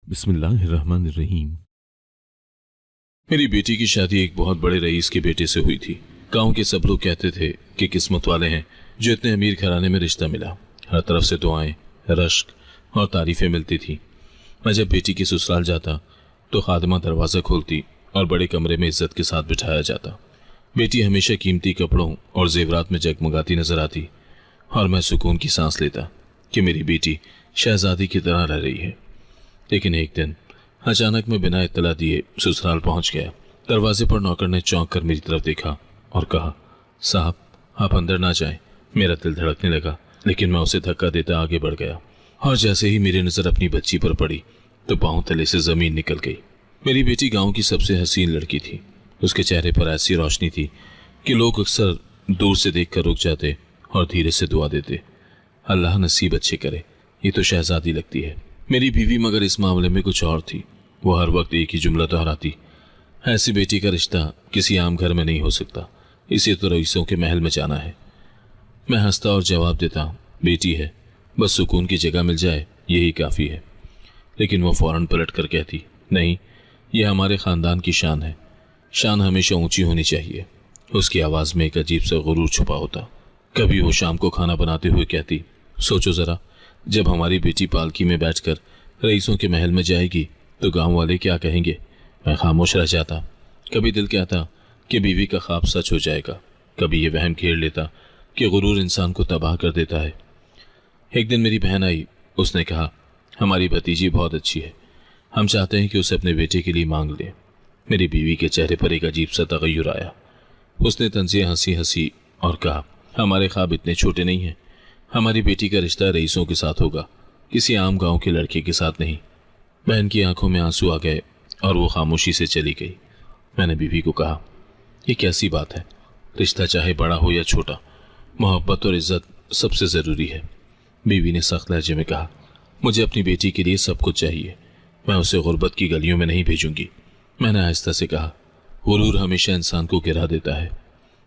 बिस्मिल्लाहिर्रहमानिर्रहीम। मेरी बेटी की शादी एक बहुत बड़े रईस के बेटे से हुई थी। गांव के सब लोग कहते थे कि किस्मत वाले हैं जो इतने अमीर घराने में रिश्ता मिला। हर तरफ से दुआएं, रश्क और तारीफें मिलती थी। मैं जब बेटी की ससुराल जाता तो खादिमा दरवाज़ा खोलती और बड़े कमरे में इज्जत के साथ बिठाया जाता। बेटी हमेशा कीमती कपड़ों और जेवरात में जगमगाती नजर आती और मैं सुकून की सांस लेता कि मेरी बेटी शहजादी की तरह रह रही है। लेकिन एक दिन अचानक मैं बिना इत्तला दिए ससुराल पहुंच गया। दरवाजे पर नौकर ने चौंक कर मेरी तरफ देखा और कहा, साहब आप अंदर ना जाएं। मेरा दिल धड़कने लगा, लेकिन मैं उसे धक्का देता आगे बढ़ गया और जैसे ही मेरी नजर अपनी बच्ची पर पड़ी तो पांव तले से जमीन निकल गई। मेरी बेटी गांव की सबसे हसीन लड़की थी। उसके चेहरे पर ऐसी रोशनी थी कि लोग अक्सर दूर से देखकर रुक जाते और धीरे से दुआ देते, अल्लाह नसीब अच्छे करे, ये तो शहजादी लगती है। मेरी बीवी मगर इस मामले में कुछ और थी। वो हर वक्त एक ही जुमला दोहराती, ऐसी बेटी का रिश्ता किसी आम घर में नहीं हो सकता, इसे तो रईसों के महल में जाना है। मैं हंसता और जवाब देता, बेटी है, बस सुकून की जगह मिल जाए यही काफ़ी है। लेकिन वो फौरन पलट कर कहती, नहीं, यह हमारे ख़ानदान की शान है, शान हमेशा ऊंची होनी चाहिए। उसकी आवाज़ में एक अजीब सा गुरूर छुपा होता। कभी वो शाम को खाना बनाते हुए कहती, सोचो ज़रा, जब हमारी बेटी पालकी में बैठकर रईसों के महल में जाएगी तो गांव वाले क्या कहेंगे। मैं खामोश रह जाता। कभी दिल कहता कि बीवी का ख्वाब सच हो जाएगा, कभी ये वहम घेर लेता कि गुरूर इंसान को तबाह कर देता है। एक दिन मेरी बहन आई। उसने कहा, हमारी भतीजी बहुत अच्छी है, हम चाहते हैं कि उसे अपने बेटे के लिए मांग लें। मेरी बीवी के चेहरे पर एक अजीब सा तगय्युर आया। उसने तंज़े हंसी हंसी और कहा, हमारे ख्वाब इतने छोटे नहीं हैं। हमारी बेटी का रिश्ता रईसों के साथ होगा, किसी आम गांव के लड़के के साथ नहीं। बहन की आंखों में आंसू आ गए और वो खामोशी से चली गई। मैंने बीवी को कहा, ये कैसी बात है, रिश्ता चाहे बड़ा हो या छोटा, मोहब्बत और इज्जत सबसे ज़रूरी है। बीवी ने सख्त लहजे में कहा, मुझे अपनी बेटी के लिए सब कुछ चाहिए, मैं उसे गुर्बत की गलियों में नहीं भेजूंगी। मैंने आहिस्ता से कहा, गुरूर हमेशा इंसान को गिरा देता है।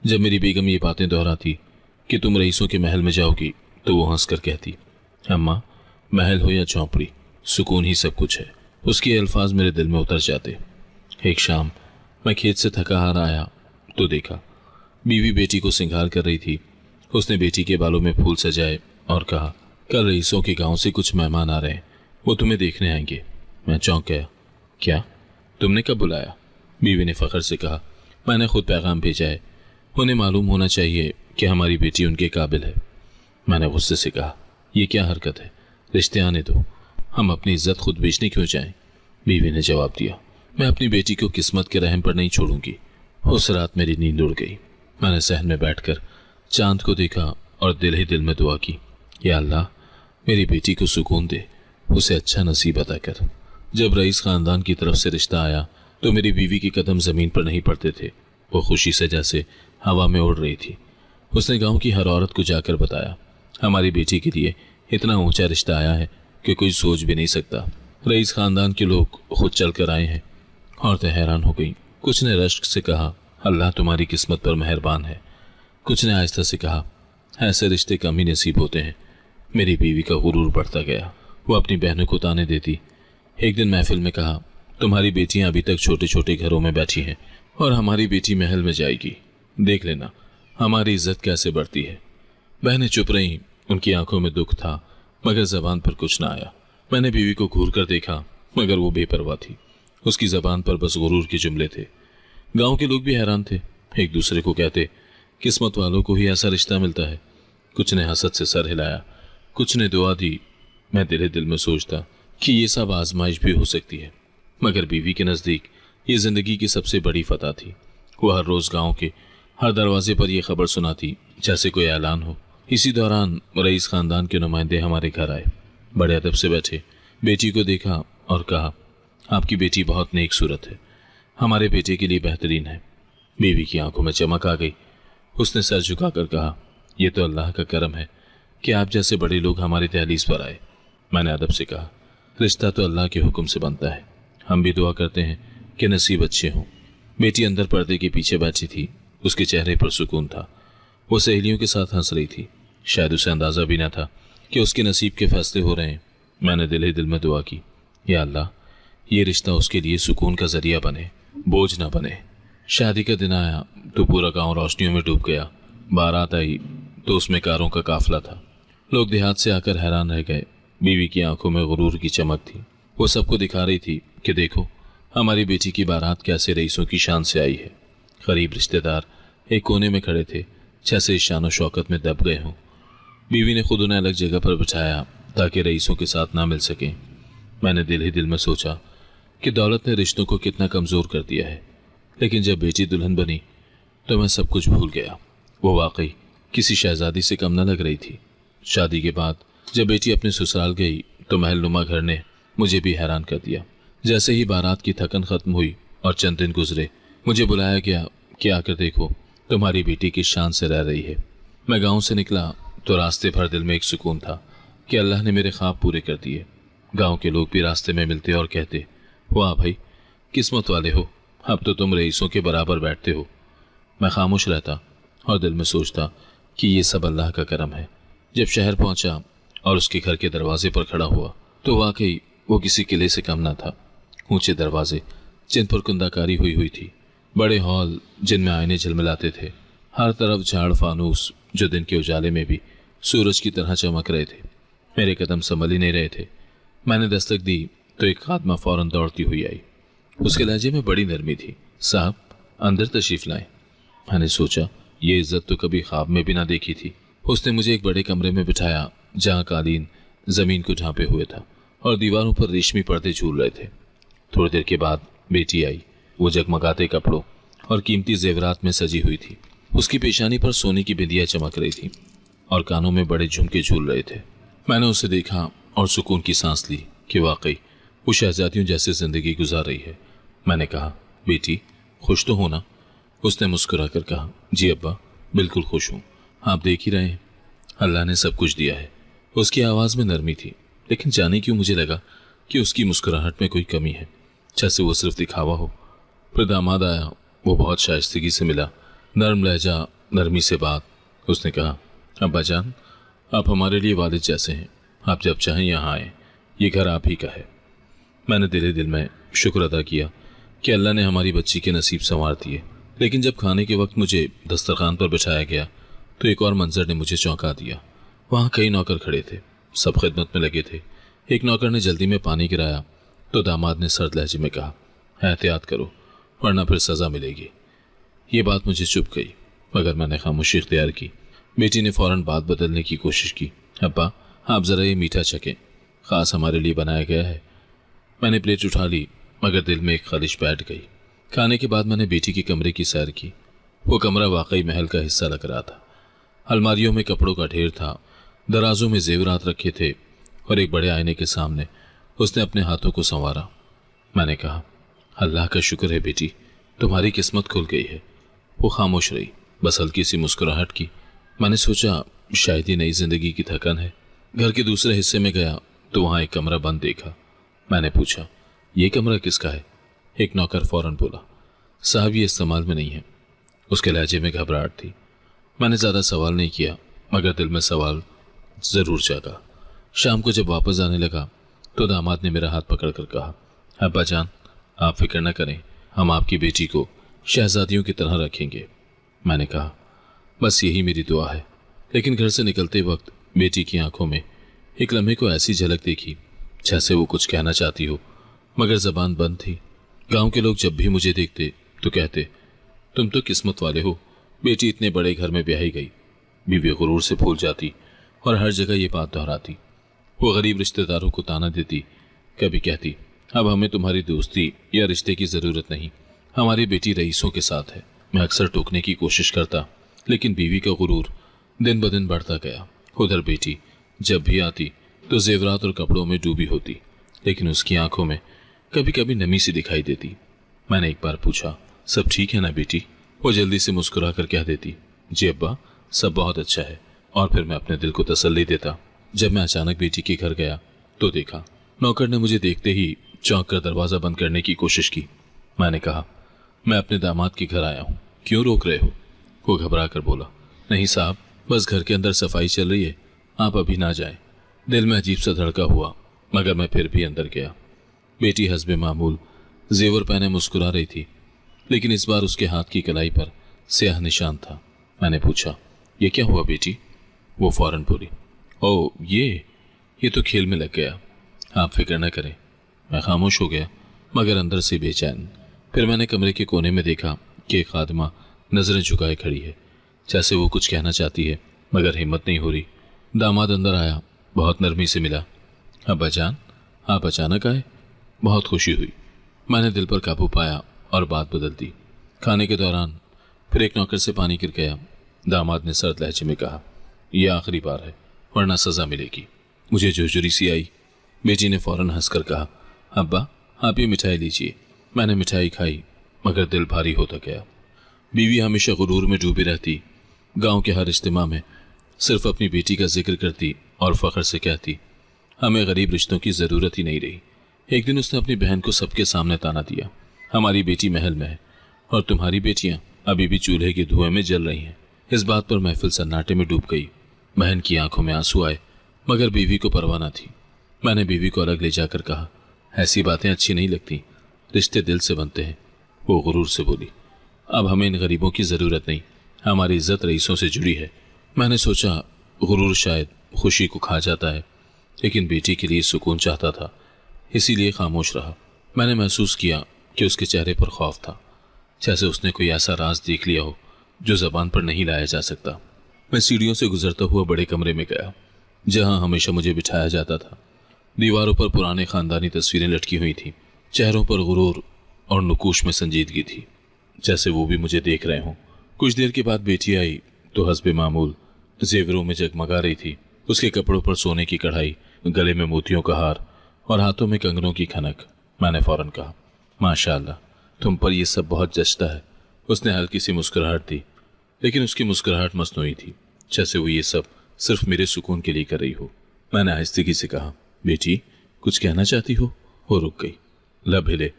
जब मेरी बेगम ये बातें दोहराती कि तुम रईसों के महल में जाओगी तो वो हंसकर कहती, अम्मा, महल हो या झोंपड़ी, सुकून ही सब कुछ है। उसके अल्फाज मेरे दिल में उतर जाते। एक शाम मैं खेत से थका हारा आया तो देखा बीवी बेटी को सिंगार कर रही थी। उसने बेटी के बालों में फूल सजाए और कहा, कल रईसों के गांव से कुछ मेहमान आ रहे हैं, वो तुम्हें देखने आएंगे। मैं चौंक गया, क्या, तुमने कब बुलाया? बीवी ने फख्र से कहा, मैंने खुद पैगाम भेजा है, उन्हें मालूम होना चाहिए कि हमारी बेटी उनके काबिल है। मैंने गुस्से से कहा, यह क्या हरकत है, रिश्ते आने दो, हम अपनी इज्जत खुद बेचने क्यों जाएं? बीवी ने जवाब दिया, मैं अपनी बेटी को किस्मत के रहम पर नहीं छोड़ूंगी। उस रात मेरी नींद उड़ गई। मैंने सहन में बैठकर चांद को देखा और दिल ही दिल में दुआ की, या अल्लाह, मेरी बेटी को सुकून दे, उसे अच्छा नसीब अता कर। जब रईस खानदान की तरफ से रिश्ता आया तो मेरी बीवी के कदम जमीन पर नहीं पड़ते थे। वो खुशी से जैसे हवा में उड़ रही थी। उसने गांव की हर औरत को जाकर बताया, हमारी बेटी के लिए इतना ऊंचा रिश्ता आया है कि कोई सोच भी नहीं सकता। रईस खानदान के लोग खुद चल कर आए हैं। औरतें हैरान हो गईं। कुछ ने रश्क से कहा, अल्लाह तुम्हारी किस्मत पर मेहरबान है। कुछ ने आहिस्ता से कहा, ऐसे रिश्ते कम ही नसीब होते हैं। मेरी बीवी का गुरूर बढ़ता गया। वो अपनी बहनों को ताने देती। एक दिन महफिल में कहा, तुम्हारी बेटियां अभी तक छोटे छोटे घरों में बैठी हैं और हमारी बेटी महल में जाएगी, देख लेना हमारी इज्जत कैसे बढ़ती है। बहनें चुप रहीं। उनकी आंखों में दुख था मगर जबान पर कुछ ना आया। मैंने बीवी को घूर कर देखा मगर वो बेपरवाह थी। उसकी जबान पर बस गुरूर के जुमले थे। गांव के लोग भी हैरान थे, एक दूसरे को कहते, किस्मत वालों को ही ऐसा रिश्ता मिलता है। कुछ ने हसद से सर हिलाया, कुछ ने दुआ दी। मैं दिल ही दिल में सोचता कि ये सब आजमाइश भी हो सकती है, मगर बीवी के नज़दीक ये ज़िंदगी की सबसे बड़ी फतह थी। वो हर रोज़ गाँव के हर दरवाजे पर यह खबर सुनाती जैसे कोई ऐलान हो। इसी दौरान रईस खानदान के नुमाइंदे हमारे घर आए। बड़े अदब से बैठे, बेटी को देखा और कहा, आपकी बेटी बहुत नेक सूरत है, हमारे बेटे के लिए बेहतरीन है। बीवी की आंखों में चमक आ गई। उसने सर झुकाकर कहा, यह तो अल्लाह का करम है कि आप जैसे बड़े लोग हमारी दहलीज पर आए। मैंने अदब से कहा, रिश्ता तो अल्लाह के हुक्म से बनता है, हम भी दुआ करते हैं कि नसीब अच्छे हों। बेटी अंदर पर्दे के पीछे बैठी थी। उसके चेहरे पर सुकून था। वो सहेलियों के साथ हंस रही थी। शायद उसे अंदाज़ा भी न था कि उसके नसीब के फैसले हो रहे हैं। मैंने दिल ही दिल में दुआ की, या अल्लाह, ये रिश्ता उसके लिए सुकून का जरिया बने, बोझ ना बने। शादी का दिन आया तो पूरा गांव रोशनियों में डूब गया। बारात आई तो उसमें कारों का काफिला था। लोग देहात से आकर हैरान रह गए। बीवी की आंखों में गुरूर की चमक थी। वो सबको दिखा रही थी कि देखो हमारी बेटी की बारात कैसे रईसों की शान से आई है। गरीब रिश्तेदार एक कोने में खड़े थे, जैसे इस शान शौकत में दब गए हों। बीवी ने खुद उन्हें अलग जगह पर बिठाया ताकि रईसों के साथ ना मिल सकें। मैंने दिल ही दिल में सोचा कि दौलत ने रिश्तों को कितना कमज़ोर कर दिया है। लेकिन जब बेटी दुल्हन बनी तो मैं सब कुछ भूल गया। वो वाकई किसी शहजादी से कम न लग रही थी। शादी के बाद जब बेटी अपने ससुराल गई तो महलनुमा घर ने मुझे भी हैरान कर दिया। जैसे ही बारात की थकन खत्म हुई और चंद दिन गुजरे, मुझे बुलाया गया कि आकर देखो तुम्हारी बेटी किस शान से रह रही है। मैं गांव से निकला तो रास्ते भर दिल में एक सुकून था कि अल्लाह ने मेरे ख्वाब पूरे कर दिए। गांव के लोग भी रास्ते में मिलते और कहते, वाह भाई किस्मत वाले हो, अब तो तुम रईसों के बराबर बैठते हो। मैं खामोश रहता और दिल में सोचता कि ये सब अल्लाह का करम है। जब शहर पहुंचा और उसके घर के दरवाजे पर खड़ा हुआ तो वाकई वो किसी किले से कम न था। ऊंचे दरवाजे जिन पर कुंदाकारी हुई हुई थी, बड़े हॉल जिनमें आईने झलमिलाते थे, हर तरफ झाड़ फानूस जो दिन के उजाले में भी सूरज की तरह चमक रहे थे। मेरे कदम संभल ही नहीं रहे थे। मैंने दस्तक दी तो एक खादमा फौरन दौड़ती हुई आई। उसके लहजे में बड़ी नरमी थी। साहब अंदर तशरीफ लाएं। मैंने सोचा ये इज्जत तो कभी ख्वाब में भी ना देखी थी। उसने मुझे एक बड़े कमरे में बिठाया जहाँ कालीन जमीन को ढांपे हुए था और दीवारों पर रेशमी पर्दे झूल रहे थे। थोड़ी देर के बाद बेटी आई। वो जगमगाते कपड़ों और कीमती जेवरात में सजी हुई थी। उसकी पेशानी पर सोने की बिंदियां चमक रही थी और कानों में बड़े झुमके झूल रहे थे। मैंने उसे देखा और सुकून की सांस ली कि वाकई वो शहजादियों जैसे जिंदगी गुजार रही है। मैंने कहा, बेटी खुश तो हो ना? उसने मुस्कुरा कर कहा, जी अब्बा बिल्कुल खुश हूँ। आप देख ही रहे हैं अल्लाह ने सब कुछ दिया है। उसकी आवाज़ में नरमी थी, लेकिन जाने क्यों मुझे लगा कि उसकी मुस्कुराहट में कोई कमी है, जैसे वो सिर्फ दिखावा हो। फिर दामाद आया। वो बहुत शाइस्तगी से मिला, नरम लहजा, नरमी से बात। उसने कहा, अब्बा जान आप हमारे लिए वालिद जैसे हैं। आप जब चाहें यहाँ आएँ, ये घर आप ही का है। मैंने दिल दिल में शुक्र अदा किया कि अल्लाह ने हमारी बच्ची के नसीब संवार दिए। लेकिन जब खाने के वक्त मुझे दस्तरखान पर बिठाया गया तो एक और मंजर ने मुझे चौंका दिया। वहाँ कई नौकर खड़े थे, सब खिदमत में लगे थे। एक नौकर ने जल्दी में पानी गिराया तो दामाद ने सर्द लहजे में कहा, एहतियात करो वरना फिर सज़ा मिलेगी। ये बात मुझे चुप गई, मगर मैंने खामोशी इख्तियार की। बेटी ने फौरन बात बदलने की कोशिश की, अब्बा आप ज़रा ये मीठा चखें, ख़ास हमारे लिए बनाया गया है। मैंने प्लेट उठा ली, मगर दिल में एक खलिश बैठ गई। खाने के बाद मैंने बेटी के कमरे की सैर की। वो कमरा वाकई महल का हिस्सा लग रहा था। अलमारियों में कपड़ों का ढेर था, दराजों में जेवरात रखे थे और एक बड़े आईने के सामने उसने अपने हाथों को संवारा। मैंने कहा, अल्लाह का शुक्र है बेटी, तुम्हारी किस्मत खुल गई है। वो खामोश रही, बस हल्की सी मुस्कुराहट की। मैंने सोचा शायद ये नई जिंदगी की थकन है। घर के दूसरे हिस्से में गया तो वहाँ एक कमरा बंद देखा। मैंने पूछा, ये कमरा किसका है? एक नौकर फौरन बोला, साहब ये इस्तेमाल में नहीं है। उसके लहजे में घबराहट थी। मैंने ज़्यादा सवाल नहीं किया, मगर दिल में सवाल ज़रूर जागा। शाम को जब वापस आने लगा तो दामाद ने मेरा हाथ पकड़कर कहा, अब्बा जान आप फिक्र न करें, हम आपकी बेटी को शहजादियों की तरह रखेंगे। मैंने कहा, बस यही मेरी दुआ है। लेकिन घर से निकलते वक्त बेटी की आंखों में एक लम्हे को ऐसी झलक देखी जैसे वो कुछ कहना चाहती हो, मगर जबान बंद थी। गांव के लोग जब भी मुझे देखते तो कहते, तुम तो किस्मत वाले हो, बेटी इतने बड़े घर में ब्याही गई। बीवी गुरूर से फूल जाती और हर जगह ये बात दोहराती। वो गरीब रिश्तेदारों को ताना देती, कभी कहती, अब हमें तुम्हारी दोस्ती या रिश्ते की ज़रूरत नहीं, हमारी बेटी रईसों के साथ है। मैं अक्सर टोकने की कोशिश करता, लेकिन बीवी का गुरूर दिन ब दिन बढ़ता गया। उधर बेटी जब भी आती तो जेवरात और कपड़ों में डूबी होती, लेकिन उसकी आंखों में कभी कभी नमी सी दिखाई देती। मैंने एक बार पूछा, सब ठीक है ना बेटी? वो जल्दी से मुस्कुरा कर कह देती, जी अब्बा सब बहुत अच्छा है। और फिर मैं अपने दिल को तसल्ली देता। जब मैं अचानक बेटी के घर गया तो देखा नौकर ने मुझे देखते ही चौंक कर दरवाज़ा बंद करने की कोशिश की। मैंने कहा, मैं अपने दामाद के घर आया हूँ, क्यों रोक रहे हो? वो घबरा कर बोला, नहीं साहब, बस घर के अंदर सफाई चल रही है, आप अभी ना जाएं। दिल में अजीब सा धड़का हुआ, मगर मैं फिर भी अंदर गया। बेटी हस्बे मामूल जेवर पहने मुस्कुरा रही थी, लेकिन इस बार उसके हाथ की कलाई पर स्याह निशान था। मैंने पूछा, ये क्या हुआ बेटी? वो फौरन बोली, ओ ये तो खेल में लग गया, आप फिक्र न करें। मैं खामोश हो गया, मगर अंदर से बेचैन। फिर मैंने कमरे के कोने में देखा कि एक खादिमा नजरें झुकाए खड़ी है, जैसे वो कुछ कहना चाहती है मगर हिम्मत नहीं हो रही। दामाद अंदर आया, बहुत नरमी से मिला। अब्बा जान, आप अचानक आए, बहुत खुशी हुई। मैंने दिल पर काबू पाया और बात बदल दी। खाने के दौरान फिर एक नौकर से पानी गिर गया। दामाद ने सर्द लहजे में कहा, यह आखिरी बार है, वरना सजा मिलेगी। मुझे जोजरी सी आई। बेटी ने फौरन हंसकर कहा, अब्बा आप ये मिठाई लीजिए। मैंने मिठाई खाई, मगर दिल भारी होता गया। बीवी हमेशा गुरूर में डूबी रहती, गांव के हर इज्तिमा में सिर्फ अपनी बेटी का जिक्र करती और फख्र से कहती, हमें गरीब रिश्तों की ज़रूरत ही नहीं रही। एक दिन उसने अपनी बहन को सबके सामने ताना दिया, हमारी बेटी महल में है और तुम्हारी बेटियां अभी भी चूल्हे के धुएं में जल रही हैं। इस बात पर महफिल सन्नाटे में डूब गई। बहन की आंखों में आंसू आए, मगर बीवी को परवाह न थी। मैंने बीवी को अलग ले जाकर कहा, ऐसी बातें अच्छी नहीं लगती, रिश्ते दिल से बनते हैं। वो गुरूर से बोली, अब हमें इन गरीबों की ज़रूरत नहीं, हमारी इज्जत रईसों से जुड़ी है। मैंने सोचा गुरूर शायद खुशी को खा जाता है, लेकिन बेटी के लिए सुकून चाहता था, इसीलिए खामोश रहा। मैंने महसूस किया कि उसके चेहरे पर खौफ था, जैसे उसने कोई ऐसा राज देख लिया हो जो जबान पर नहीं लाया जा सकता। मैं सीढ़ियों से गुजरता हुआ बड़े कमरे में गया, जहां हमेशा मुझे बिठाया जाता था। दीवारों पर पुराने खानदानी तस्वीरें लटकी हुई थीं, चेहरों पर गुरूर और नुकूश में संजीदगी थी, जैसे वो भी मुझे देख रहे हों। कुछ देर के बाद बेटी आई तो हस्बे मामूल जेवरों में जगमगा रही थी। उसके कपड़ों पर सोने की कढ़ाई, गले में मोतियों का हार और हाथों में कंगनों की खनक। मैंने फौरन कहा, माशाअल्लाह, तुम पर यह सब बहुत जचता है। उसने हल्की सी मुस्कुराहट दी, लेकिन उसकी मुस्कुराहट मसनूई थी, जैसे वो ये सब सिर्फ मेरे सुकून के लिए कर रही हो। मैंने आहिस्तेगी से कहा, बेटी कुछ कहना चाहती हो? वो रुक गई, लब हिले,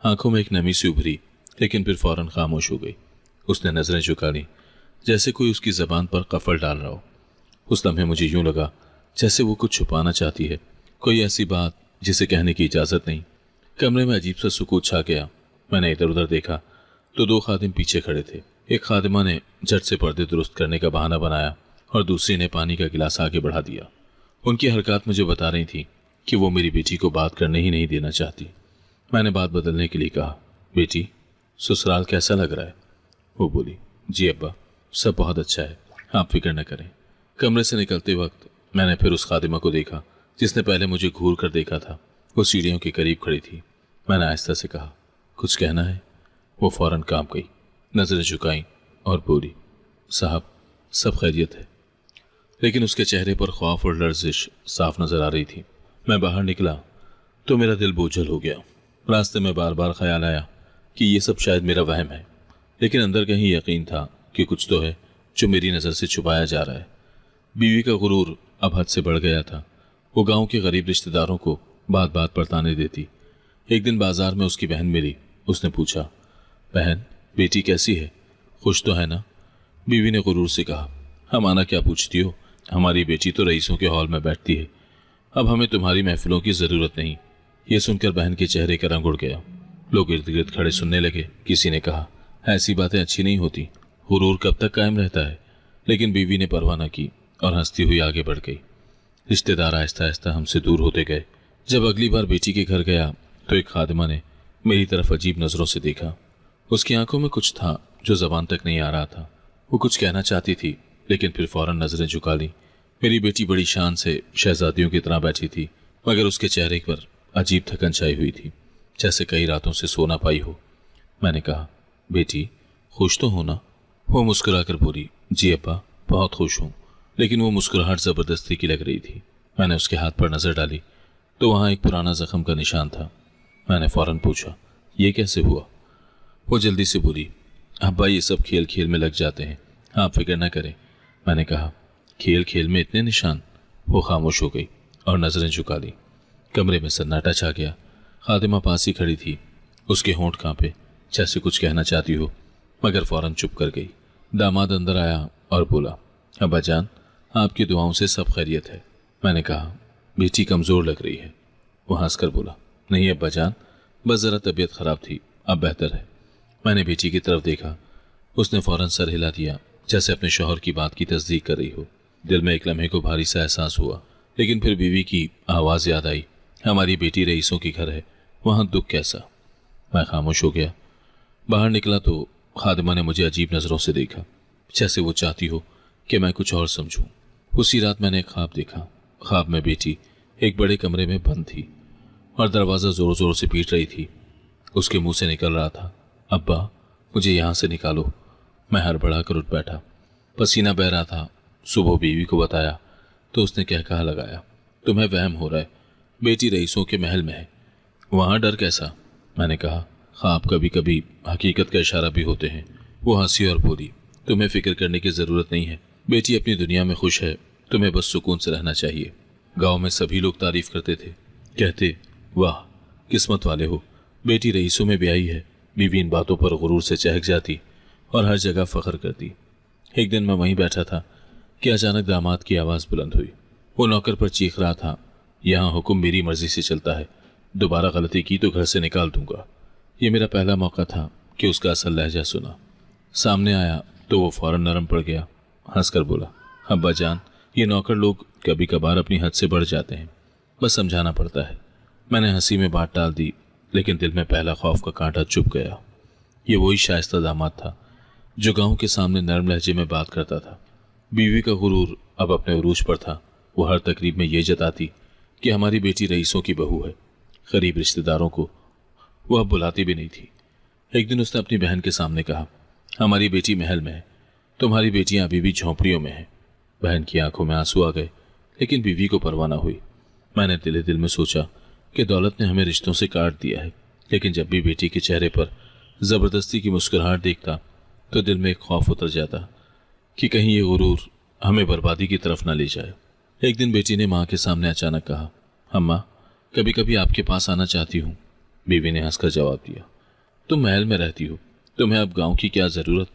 आंखों में एक नमी सी उभरी, लेकिन फिर फौरन खामोश हो गई। उसने नजरें झुका ली, जैसे कोई उसकी जबान पर कफल डाल रहा हो। उस लम्हे मुझे यूं लगा जैसे वो कुछ छुपाना चाहती है, कोई ऐसी बात जिसे कहने की इजाजत नहीं। कमरे में अजीब सा सुकून छा गया। मैंने इधर उधर देखा तो दो खादिम पीछे खड़े थे। एक खादिमा ने झट से पर्दे दुरुस्त करने का बहाना बनाया और दूसरी ने पानी का गिलास आगे बढ़ा दिया। उनकी हरकत मुझे बता रही थी कि वो मेरी बेटी को बात करने ही नहीं देना चाहती। मैंने बात बदलने के लिए कहा, बेटी ससुराल कैसा लग रहा है? वो बोली, जी अब्बा, सब बहुत अच्छा है, आप फिक्र न करें। कमरे से निकलते वक्त मैंने फिर उस खादिमा को देखा जिसने पहले मुझे घूर कर देखा था। वो सीढ़ियों के करीब खड़ी थी। मैंने आहिस्ता से कहा, कुछ कहना है? वो फौरन कांप गई, नजरें झुकाई और बोली, साहब सब खैरियत है। लेकिन उसके चेहरे पर खौफ और लर्जिश साफ नजर आ रही थी। मैं बाहर निकला तो मेरा दिल बोझल हो गया। रास्ते में बार बार ख्याल आया कि ये सब शायद मेरा वहम है, लेकिन अंदर कहीं यकीन था कि कुछ तो है जो मेरी नज़र से छुपाया जा रहा है। बीवी का गुरूर अब हद से बढ़ गया था। वो गांव के गरीब रिश्तेदारों को बात बात पर ताने देती। एक दिन बाजार में उसकी बहन मिली। उसने पूछा, बहन बेटी कैसी है, खुश तो है ना? बीवी ने गुरूर से कहा, हम आना क्या पूछती हो, हमारी बेटी तो रईसों के हॉल में बैठती है, अब हमें तुम्हारी महफिलों की ज़रूरत नहीं। ये सुनकर बहन के चेहरे का रंग उड़ गया। लोग इर्द गिर्द खड़े सुनने लगे। किसी ने कहा, ऐसी बातें अच्छी नहीं होती, गुरूर कब तक कायम रहता है? लेकिन बीवी ने परवाह न की और हंसती हुई आगे बढ़ गई। रिश्तेदार आहिस्ता आहिस्ता हमसे दूर होते गए। जब अगली बार बेटी के घर गया तो एक खादिमा ने मेरी तरफ अजीब नज़रों से देखा। उसकी आंखों में कुछ था जो जबान तक नहीं आ रहा था। वो कुछ कहना चाहती थी, लेकिन फिर फौरन नजरें झुका ली। मेरी बेटी बड़ी शान से शहजादियों की तरह बैठी थी, मगर उसके चेहरे पर अजीब थकन छाई हुई थी, जैसे कई रातों से सो ना पाई हो। मैंने कहा, बेटी खुश तो हो ना? वो मुस्कुराकर बोली, जी अब्बा बहुत खुश हूँ। लेकिन वो मुस्कुराहट जबरदस्ती की लग रही थी। मैंने उसके हाथ पर नजर डाली तो वहाँ एक पुराना जख्म का निशान था। मैंने फौरन पूछा, ये कैसे हुआ? वो जल्दी से बोली, अब्बा ये सब खेल खेल में लग जाते हैं, आप फिक्र न करें। मैंने कहा, खेल खेल में इतने निशान? वो खामोश हो गई और नजरें झुका ली। कमरे में सन्नाटा छा गया। खादिमा पास ही खड़ी थी। उसके होंठ कांपे, जैसे कुछ कहना चाहती हो, मगर फौरन चुप कर गई। दामाद अंदर आया और बोला, अब्बा जान आपकी दुआओं से सब खैरियत है। मैंने कहा, बेटी कमज़ोर लग रही है। वो हंसकर बोला, नहीं अब्बा जान, बस जरा तबीयत खराब थी, अब बेहतर है। मैंने बेटी की तरफ देखा। उसने फौरन सर हिला दिया, जैसे अपने शौहर की बात की तस्दीक कर रही हो। दिल में एक लम्हे को भारी सा एहसास हुआ, लेकिन फिर बीवी की आवाज़ याद आई। हमारी बेटी रईसों की घर है, वहाँ दुख कैसा। मैं खामोश हो गया। बाहर निकला तो खादिमा ने मुझे अजीब नज़रों से देखा, जैसे वो चाहती हो कि मैं कुछ और समझूं। उसी रात मैंने एक ख्वाब देखा। ख्वाब में बेटी एक बड़े कमरे में बंद थी और दरवाज़ा ज़ोर ज़ोर से पीट रही थी। उसके मुंह से निकल रहा था, अब्बा मुझे यहाँ से निकालो। मैं हड़बड़ा कर उठ बैठा, पसीना बह रहा था। सुबह बीवी को बताया तो उसने कहा लगाया, तुम्हें वहम हो रहा है, बेटी रईसों के महल में है, वहाँ डर कैसा। मैंने कहा, ख्वाब कभी कभी हकीकत का इशारा भी होते हैं। वो हंसी और बोली, तुम्हें फिक्र करने की ज़रूरत नहीं है, बेटी अपनी दुनिया में खुश है, तुम्हें बस सुकून से रहना चाहिए। गांव में सभी लोग तारीफ करते थे, कहते वाह किस्मत वाले हो, बेटी रईसों में ब्याही है। बीवी इन बातों पर गुरूर से चहक जाती और हर जगह फख्र करती। एक दिन मैं वहीं बैठा था कि अचानक दामाद की आवाज़ बुलंद हुई। वो नौकर पर चीख रहा था, यहाँ हुक्म मेरी मर्जी से चलता है, दोबारा गलती की तो घर से निकाल दूंगा। ये मेरा पहला मौका था कि उसका असल लहजा सुना। सामने आया तो वो फौरन नरम पड़ गया, हंसकर बोला, अब्बा जान ये नौकर लोग कभी कभार अपनी हद से बढ़ जाते हैं, बस समझाना पड़ता है। मैंने हंसी में बात टाल दी, लेकिन दिल में पहला खौफ का कांटा चुभ गया। ये वही शाइस्ता दामाद था जो गांव के सामने नरम लहजे में बात करता था। बीवी का गुरूर अब अपने उरूज पर था। वो हर तकरीब में ये जताती कि हमारी बेटी रईसों की बहू है। करीब रिश्तेदारों को वो अब बुलाती भी नहीं थी। एक दिन उसने अपनी बहन के सामने कहा, हमारी बेटी महल में है, तुम्हारी बेटियां अभी भी झोंपड़ियों में हैं। बहन की आंखों में आंसू आ गए, लेकिन बीवी को परवाह न हुई। मैंने दिले दिल में सोचा कि दौलत ने हमें रिश्तों से काट दिया है, लेकिन जब भी बेटी के चेहरे पर जबरदस्ती की मुस्कुराहट देखता तो दिल में एक खौफ उतर जाता कि कहीं ये गुरूर हमें बर्बादी की तरफ न ले जाए। एक दिन बेटी ने माँ के सामने अचानक कहा, अम्मा कभी कभी आपके पास आना चाहती हूँ। बीवी ने हंसकर जवाब दिया, तुम महल में रहती हो, तुम्हें अब गांव की क्या जरूरत,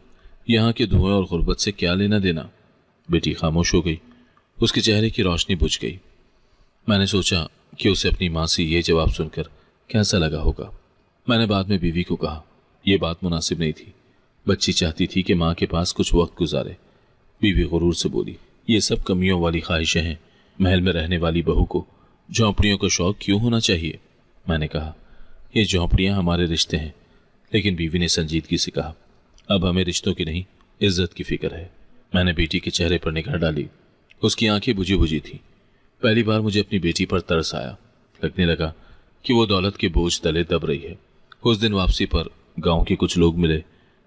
यहाँ के धुएं और गुर्बत से क्या लेना देना। बेटी खामोश हो गई, उसके चेहरे की रोशनी बुझ गई। मैंने सोचा कि उसे अपनी माँ से ये जवाब सुनकर कैसा लगा होगा। मैंने बाद में बीवी को कहा, यह बात मुनासिब नहीं थी, बच्ची चाहती थी कि माँ के पास कुछ वक्त गुजारे। बीवी गुरूर से बोली, ये सब कमियों वाली ख्वाहिशें हैं, महल में रहने वाली बहू को झोंपड़ियों का शौक क्यों होना चाहिए। मैंने कहा, ये झोंपड़ियाँ हमारे रिश्ते हैं। लेकिन बीवी ने संजीदगी से कहा, अब हमें रिश्तों की नहीं इज्जत की फिक्र है। मैंने बेटी के चेहरे पर निगाह डाली, उसकी आंखें बुझी बुझी थी। पहली बार मुझे अपनी बेटी पर तरस आया। लगने लगा कि वो दौलत के बोझ तले दब रही है। उस दिन वापसी पर गांव के कुछ लोग मिले।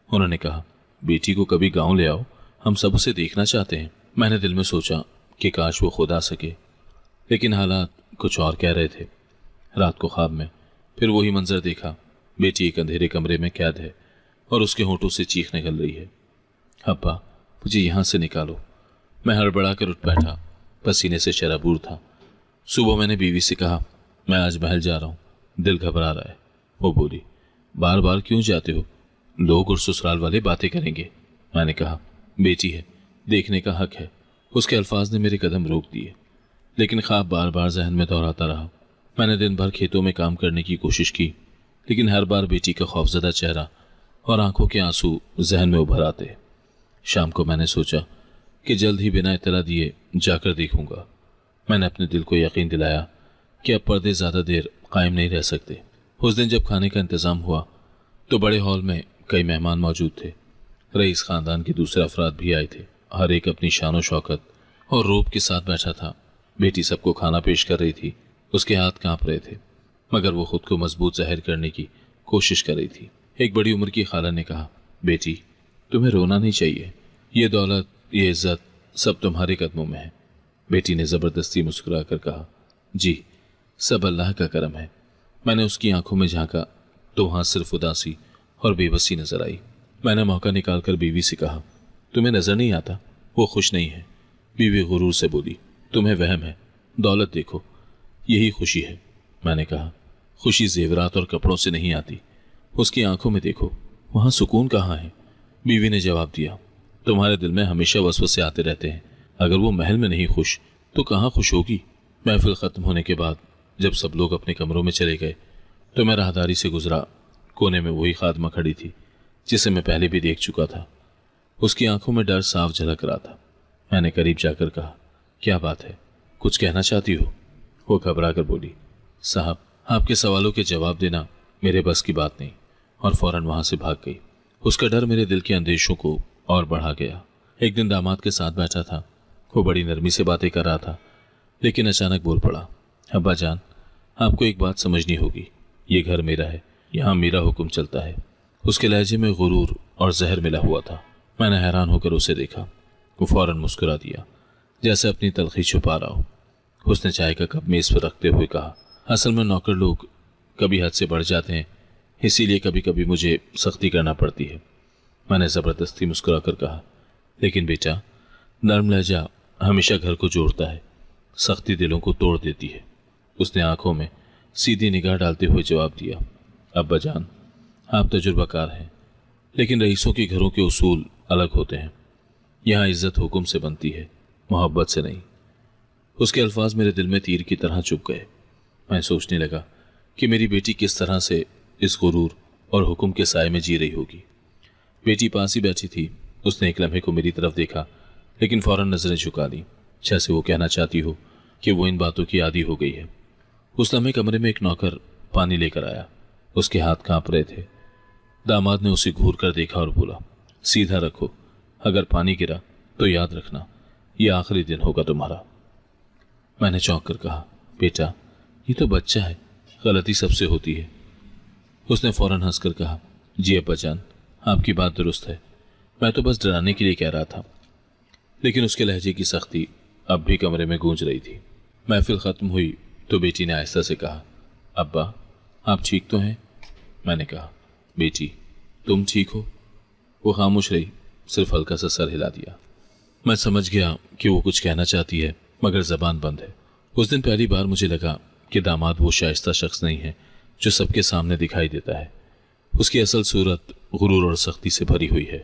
उन्होंने कहा, बेटी को कभी गांव ले आओ, हम सब उसे देखना चाहते हैं। मैंने दिल में सोचा कि काश वो खुद आ सके, लेकिन हालात कुछ और कह रहे थे। रात को ख्वाब में फिर वही मंजर देखा। बेटी एक अंधेरे कमरे में कैद है और उसके होंठों से चीख निकल रही है, अब्बा मुझे यहाँ से निकालो। मैं हड़बड़ा कर उठ बैठा, पसीने से शराबूर था। सुबह मैंने बीवी से कहा, मैं आज महल जा रहा हूँ, दिल घबरा रहा है। वो बोली, बार बार क्यों जाते हो, लोग और ससुराल वाले बातें करेंगे। मैंने कहा, बेटी है, देखने का हक है। उसके अल्फाज ने मेरे कदम रोक दिए, लेकिन ख्वाब बार बार जहन में दोहराता रहा। मैंने दिन भर खेतों में काम करने की कोशिश की, लेकिन हर बार बेटी का खौफजदा चेहरा और आंखों के आंसू जहन में उभर आते। शाम को मैंने सोचा कि जल्द ही बिना इतला दिए जाकर देखूंगा। मैंने अपने दिल को यकीन दिलाया कि अब पर्दे ज़्यादा देर कायम नहीं रह सकते। उस दिन जब खाने का इंतज़ाम हुआ तो बड़े हॉल में कई मेहमान मौजूद थे। रईस ख़ानदान के दूसरे अफराद भी आए थे। हर एक अपनी शानो शौकत और रूप के साथ बैठा था। बेटी सबको खाना पेश कर रही थी। उसके हाथ कांप रहे थे, मगर वो खुद को मजबूत जाहिर करने की कोशिश कर रही थी। एक बड़ी उम्र की खाला ने कहा, बेटी तुम्हें रोना नहीं चाहिए, ये दौलत ये इज्जत सब तुम्हारे कदमों में है। बेटी ने ज़बरदस्ती मुस्कुरा कर कहा, जी सब अल्लाह का करम है। मैंने उसकी आंखों में झांका तो वहाँ सिर्फ उदासी और बेबसी नजर आई। मैंने मौका निकालकर बीवी से कहा, तुम्हें नजर नहीं आता वो खुश नहीं है। बीवी गुरूर से बोली, तुम्हें वहम है, दौलत देखो यही खुशी है। मैंने कहा, खुशी जेवरात और कपड़ों से नहीं आती, उसकी आंखों में देखो, वहाँ सुकून कहाँ है। बीवी ने जवाब दिया, तुम्हारे दिल में हमेशा वसवसे आते रहते हैं, अगर वो महल में नहीं खुश तो कहाँ खुश होगी। महफिल ख़त्म होने के बाद जब सब लोग अपने कमरों में चले गए तो मैं राहदारी से गुजरा। कोने में वही खादमा खड़ी थी जिसे मैं पहले भी देख चुका था। उसकी आंखों में डर साफ झलक रहा था। मैंने करीब जाकर कहा, क्या बात है, कुछ कहना चाहती हो? वो घबरा कर बोली, साहब आपके सवालों के जवाब देना मेरे बस की बात नहीं, और फौरन वहां से भाग गई। उसका डर मेरे दिल के अंदेशों को और बढ़ा गया। एक दिन दामाद के साथ बैठा था। वो बड़ी नरमी से बातें कर रहा था, लेकिन अचानक बोल पड़ा, अब्बा जान, आपको एक बात समझनी होगी। ये घर मेरा है, यहाँ मेरा हुक्म चलता है। उसके लहजे में गुरूर और जहर मिला हुआ था। मैंने हैरान होकर उसे देखा। वो फौरन मुस्कुरा दिया, जैसे अपनी तलखी छुपा रहा हो। उसने चाय का कप मेज पर रखते हुए कहा, असल में नौकर लोग कभी हद से बढ़ जाते हैं, इसीलिए कभी कभी मुझे सख्ती करना पड़ती है। मैंने ज़बरदस्ती मुस्कुरा कर कहा, लेकिन बेटा, नर्म लहजा हमेशा घर को जोड़ता है, सख्ती दिलों को तोड़ देती है। उसने आंखों में सीधी निगाह डालते हुए जवाब दिया, अब्बा जान, आप तजुर्बाकार हैं, लेकिन रईसों के घरों के उसूल अलग होते हैं। यहाँ इज्जत हुक्म से बनती है, मोहब्बत से नहीं। उसके अल्फाज मेरे दिल में तीर की तरह चुभ गए। मैं सोचने लगा कि मेरी बेटी किस तरह से इस गुरूर और हुक्म के साए में जी रही होगी। बेटी पास ही बैठी थी। उसने एक लम्हे को मेरी तरफ देखा, लेकिन फौरन नजरें झुका दी, जैसे वो कहना चाहती हो कि वो इन बातों की आदी हो गई है। उस लम्हे कमरे में एक नौकर पानी लेकर आया। उसके हाथ कांप रहे थे। दामाद ने उसे घूर कर देखा और बोला, सीधा रखो, अगर पानी गिरा तो याद रखना, यह आखिरी दिन होगा तुम्हारा। मैंने चौंक कर कहा, बेटा, ये तो बच्चा है, गलती सबसे होती है। उसने फौरन हंसकर कहा, जी अब्बा जान, आपकी बात दुरुस्त है, मैं तो बस डराने के लिए कह रहा था। लेकिन उसके लहजे की सख्ती अब भी कमरे में गूंज रही थी। महफिल खत्म हुई तो बेटी ने आहिस्ता से कहा, अब्बा आप ठीक तो हैं? मैंने कहा, बेटी तुम ठीक हो? वो खामोश रही, सिर्फ हल्का सा सर हिला दिया। मैं समझ गया कि वो कुछ कहना चाहती है, मगर जबान बंद है। उस दिन पहली बार मुझे लगा कि दामाद वो शाइस्ता शख्स नहीं है जो सबके सामने दिखाई देता है। उसकी असल सूरत गुरूर और सख्ती से भरी हुई है,